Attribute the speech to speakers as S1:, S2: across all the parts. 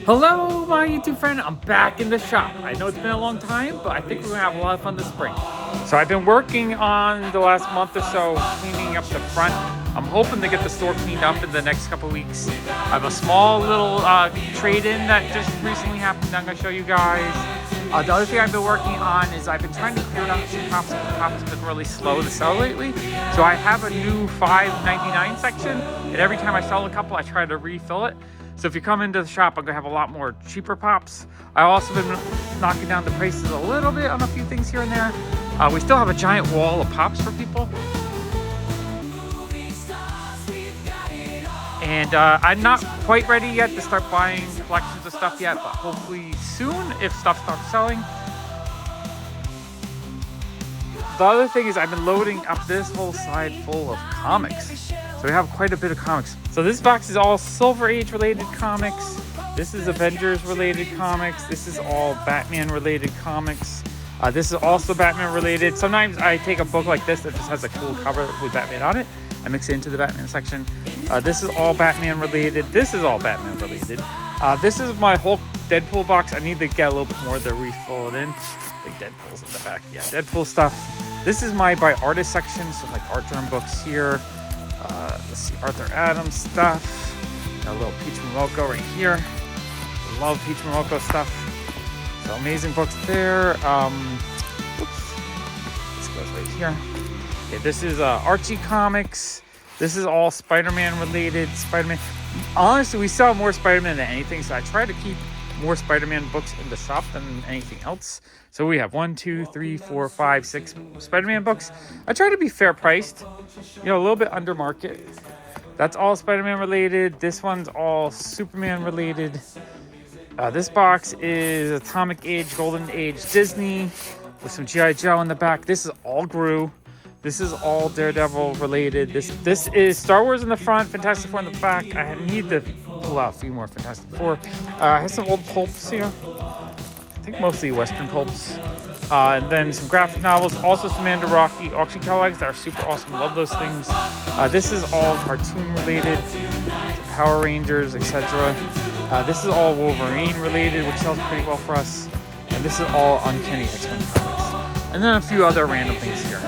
S1: Hello, my YouTube friend. I'm back in the shop. I know it's been a long time, but I think we're gonna have a lot of fun this spring. So I've been working on the last month or so, cleaning up the front. I'm hoping to get the store cleaned up in the next couple weeks. I have a small little trade-in that just recently happened. I'm gonna show you guys. The other thing I've been working on is I've been trying to clear out some pops. The pops have been really slow to sell lately. So I have a new $5.99 section, and every time I sell a couple, I try to refill it. So if you come into the shop, I'm gonna have a lot more cheaper pops. I've also been knocking down the prices a little bit on a few things here and there. We still have a giant wall of pops for people. And I'm not quite ready yet to start buying collections of stuff yet, but hopefully soon if stuff starts selling. The other thing is I've been loading up this whole side full of comics. So we have quite a bit of comics. So this box is all Silver Age related comics. This is Avengers related comics. This is all Batman related comics. This is also Batman related. Sometimes I take a book like this that just has a cool cover with Batman on it. I mix it into the Batman section. This is all Batman related. This is all Batman related. This is my Hulk Deadpool box. I need to get a little bit more to refill it in. Big Deadpool's in the back. Yeah, Deadpool stuff. This is my by artist section. So like art drum books here. Let's see, Arthur Adams stuff. Got a little Peach Momoko right here. Love Peach Momoko stuff. So amazing books there. Oops. This goes right here. Okay, this is Archie comics. This is all Spider-Man related. Spider-Man. Honestly, we sell more Spider-Man than anything, so I try to keep more Spider-Man books in the shop than anything else. So we have 1, 2, 3, 4, 5, 6 Spider-Man books. I try to be fair priced, you know, a little bit under market. That's all Spider-Man related. This one's all Superman related. This box is Atomic Age, Golden Age Disney with some G.I. Joe in the back. This is all Gru. This is all Daredevil related. This is Star Wars in the front, Fantastic Four in the back. I need to pull out a few more Fantastic Four. I have some old pulps here. I think mostly Western pulps. And then some graphic novels. Also some Mandaraki auction catalogs that are super awesome. Love those things. This is all cartoon related. Power Rangers, etc. This is all Wolverine related, which sells pretty well for us. And this is all Uncanny X-Men comics. And then a few other random things here.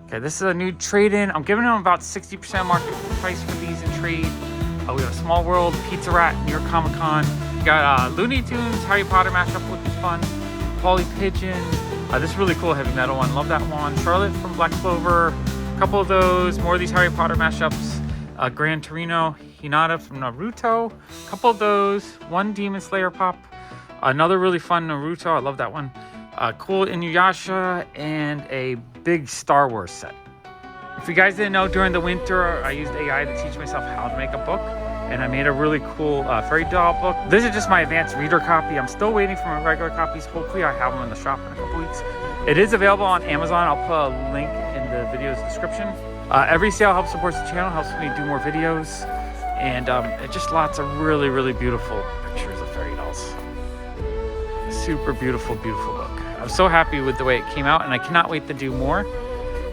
S1: Okay, this is a new trade-in. I'm giving them about 60% market price for these in trade. We have a Small World, Pizza Rat, New York Comic Con. We got Looney Tunes, Harry Potter mashup, which is fun. Polly Pigeon. This is really cool heavy metal one. Love that one. Charlotte from Black Clover. A couple of those. More of these Harry Potter mashups. Gran Torino, Hinata from Naruto. A couple of those. One Demon Slayer pop. Another really fun Naruto. I love that one. Cool Inuyasha and a big Star Wars set. If you guys didn't know, during the winter I used AI to teach myself how to make a book, and I made a really cool fairy doll book. This is just my advanced reader copy. I'm still waiting for my regular copies. Hopefully I have them in the shop in a couple weeks. It is available on Amazon. I'll put a link in the video's description. Every sale helps support the channel, helps me do more videos, and it's just lots of really, really beautiful pictures of fairy dolls. Super beautiful, beautiful book. I'm so happy with the way it came out, and I cannot wait to do more.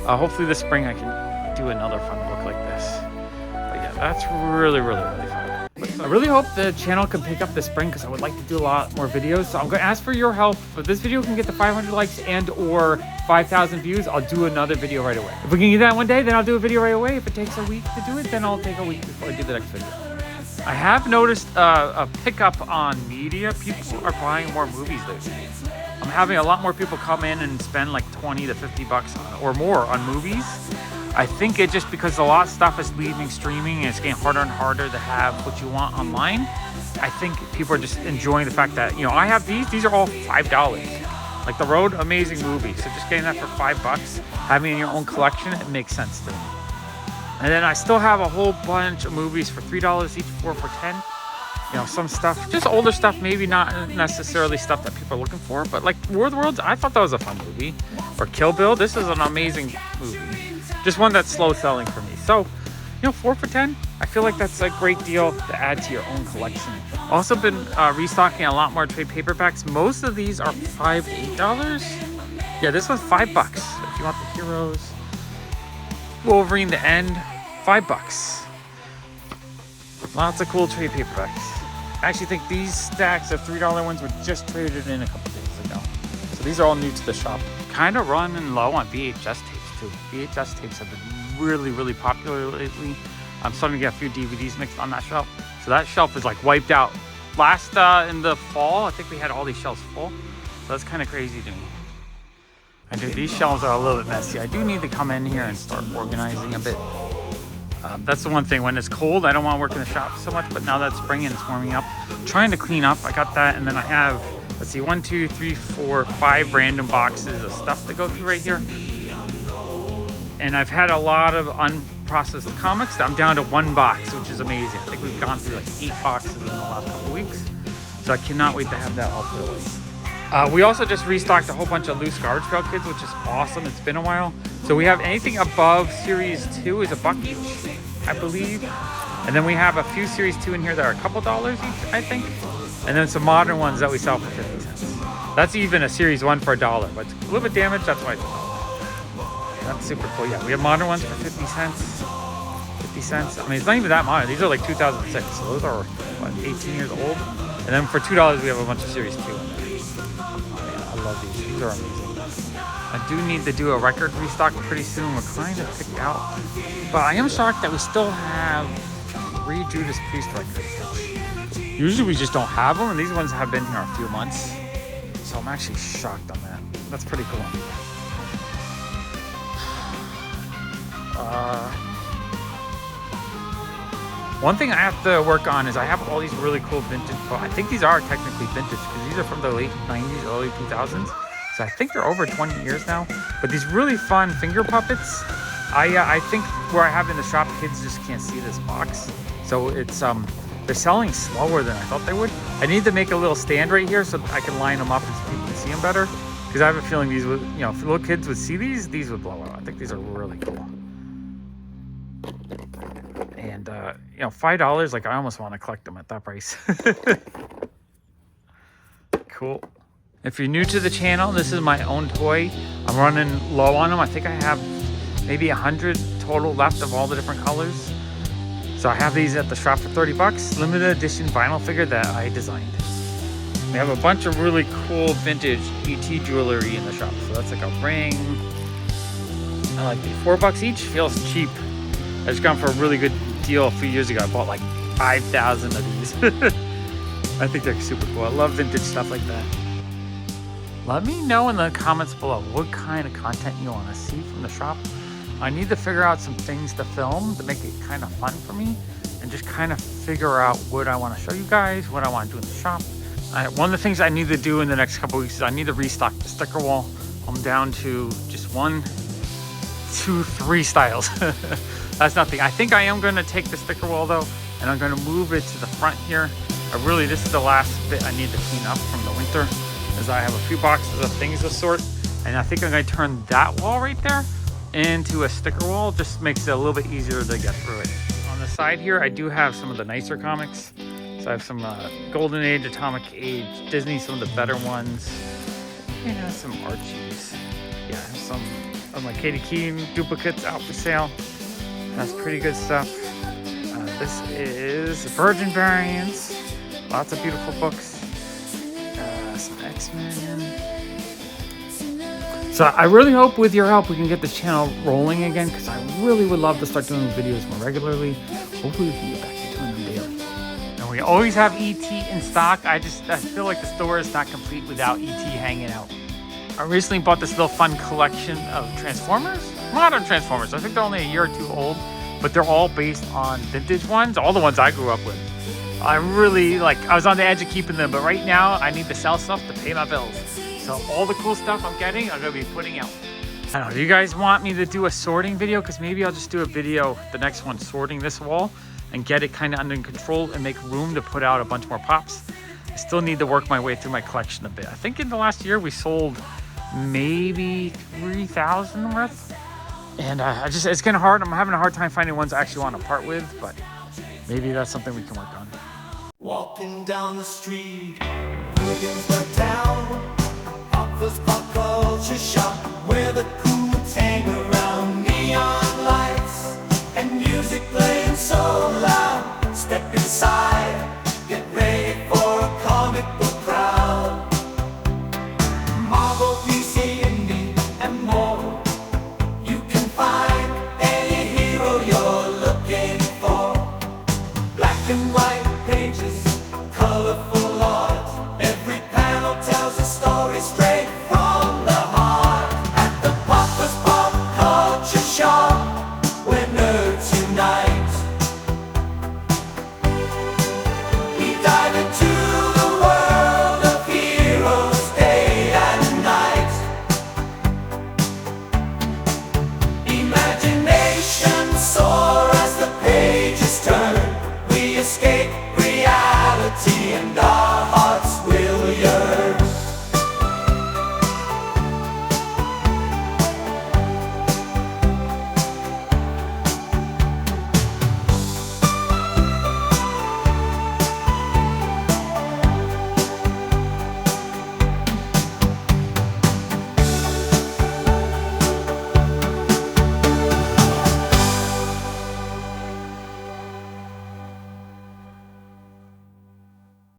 S1: Hopefully this spring I can do another fun book like this. But yeah, that's really, really, really fun. I really hope the channel can pick up this spring because I would like to do a lot more videos. So I'm going to ask for your help. If this video can get to 500 likes and or 5,000 views, I'll do another video right away. If we can do that one day, then I'll do a video right away. If it takes a week to do it, then I'll take a week before I do the next video. I have noticed a pickup on media. People are buying more movies lately. I'm having a lot more people come in and spend like 20 to 50 bucks or more on movies. I think it's just because a lot of stuff is leaving streaming and it's getting harder and harder to have what you want online. I think people are just enjoying the fact that, you know, I have these are all $5. Like The Road, amazing movie. So just getting that for $5, having it in your own collection, it makes sense to me. And then I still have a whole bunch of movies for $3 each, 4 for $10. You know, some stuff, just older stuff, maybe not necessarily stuff that people are looking for, but like War of the Worlds, I thought that was a fun movie. Or Kill Bill, this is an amazing movie. Just one that's slow selling for me. So, you know, 4 for $10, I feel like that's a great deal to add to your own collection. Also been restocking a lot more trade paperbacks. Most of these are $5 to $8. Yeah, this one's $5 if you want the heroes. Wolverine the End, $5. Lots of cool trade paperbacks. I actually think these stacks of $3 ones were just traded in a couple days ago. So these are all new to the shop. Kind of running low on VHS tapes too. VHS tapes have been really, really popular lately. I'm starting to get a few DVDs mixed on that shelf. So that shelf is like wiped out. Last in the fall, I think we had all these shelves full. So that's kind of crazy to me. I do, these shelves are a little bit messy. I do need to come in here and start organizing a bit. That's the one thing, when it's cold, I don't want to work in the shop so much, but now that spring and it's warming up, I'm trying to clean up. I got that, and then I have, let's see, 1, 2, 3, 4, 5 random boxes of stuff to go through right here. And I've had a lot of unprocessed comics. I'm down to 1 box, which is amazing. I think we've gone through like 8 boxes in the last couple weeks. So I cannot wait to have that all put away. We also just restocked a whole bunch of loose Garbage Pail Kids, which is awesome. It's been a while. So we have anything above Series 2 is $1 each, I believe. And then we have a few Series 2 in here that are a couple dollars each, I think. And then some modern ones that we sell for 50 cents. That's even a Series 1 for $1, but it's a little bit damaged, that's why it's $1. That's super cool. Yeah, we have modern ones for 50 cents. 50 cents. I mean, it's not even that modern. These are like 2006, so those are, what, 18 years old? And then for $2, we have a bunch of Series 2 in there. I love these. These are amazing. I do need to do a record restock pretty soon. We're kind of picked out. But I am shocked that we still have 3 Judas Priest records. Usually we just don't have them, and these ones have been here a few months. So I'm actually shocked on that. That's pretty cool. One thing I have to work on is I have all these really cool vintage, well, I think these are technically vintage because these are from the late 90s, early 2000s. So I think they're over 20 years now. But these really fun finger puppets, I think where I have in the shop, kids just can't see this box. So it's they're selling slower than I thought they would. I need to make a little stand right here so I can line them up and so people can see them better. Because I have a feeling these would, you know, if little kids would see these would blow out. I think these are really cool. And, you know, $5, like I almost want to collect them at that price. Cool. If you're new to the channel, this is my own toy. I'm running low on them. I think I have maybe 100 total left of all the different colors. So I have these at the shop for $30. Limited edition vinyl figure that I designed. We have a bunch of really cool vintage ET jewelry in the shop. So that's like a ring. I like these. $4 each, feels cheap. I just got them for a really good deal a few years ago. I bought like 5,000 of these. I think they're super cool. I love vintage stuff like that. Let me know in the comments below what kind of content you want to see from the shop. I need to figure out some things to film to make it kind of fun for me and just kind of figure out what I want to show you guys, what I want to do in the shop. One of the things I need to do in the next couple weeks is I need to restock the sticker wall. I'm down to just 1, 2, 3 styles. That's nothing. I think I am going to take the sticker wall though, and I'm going to move it to the front here. This is the last bit I need to clean up from the winter, as I have a few boxes of things to sort, and I think I'm going to turn that wall right there into a sticker wall. Just makes it a little bit easier to get through it. On the side here, I do have some of the nicer comics. So I have some Golden Age, Atomic Age, Disney, some of the better ones. Yeah, some Archies. Yeah, I have some of my Katie Keene duplicates out for sale. That's pretty good stuff. This is Virgin variants. Lots of beautiful books. Some X-Men. So I really hope with your help we can get this channel rolling again, because I really would love to start doing videos more regularly. Hopefully we can get back to doing them daily. And we always have ET in stock. I feel like the store is not complete without ET hanging out. I recently bought this little fun collection of Transformers, modern Transformers. I think they're only a year or 2 old, but they're all based on vintage ones, all the ones I grew up with. I was on the edge of keeping them, but right now I need to sell stuff to pay my bills. So all the cool stuff I'm getting, I'm gonna be putting out. I don't know, do you guys want me to do a sorting video? Because maybe I'll just do a video, the next one, sorting this wall and get it kind of under control and make room to put out a bunch more pops. I still need to work my way through my collection a bit. I think in the last year we sold maybe 3,000 worth. And it's kind of hard. I'm having a hard time finding ones I actually want to part with, but maybe that's something we can work on.
S2: Walking down the street, looking for town, PopFuzz pop culture shop, where the cool hang around, neon lights. side. Get ready for a comic book crowd. Marvel, DC, Indie, and more. You can find any hero you're looking for. Black and white.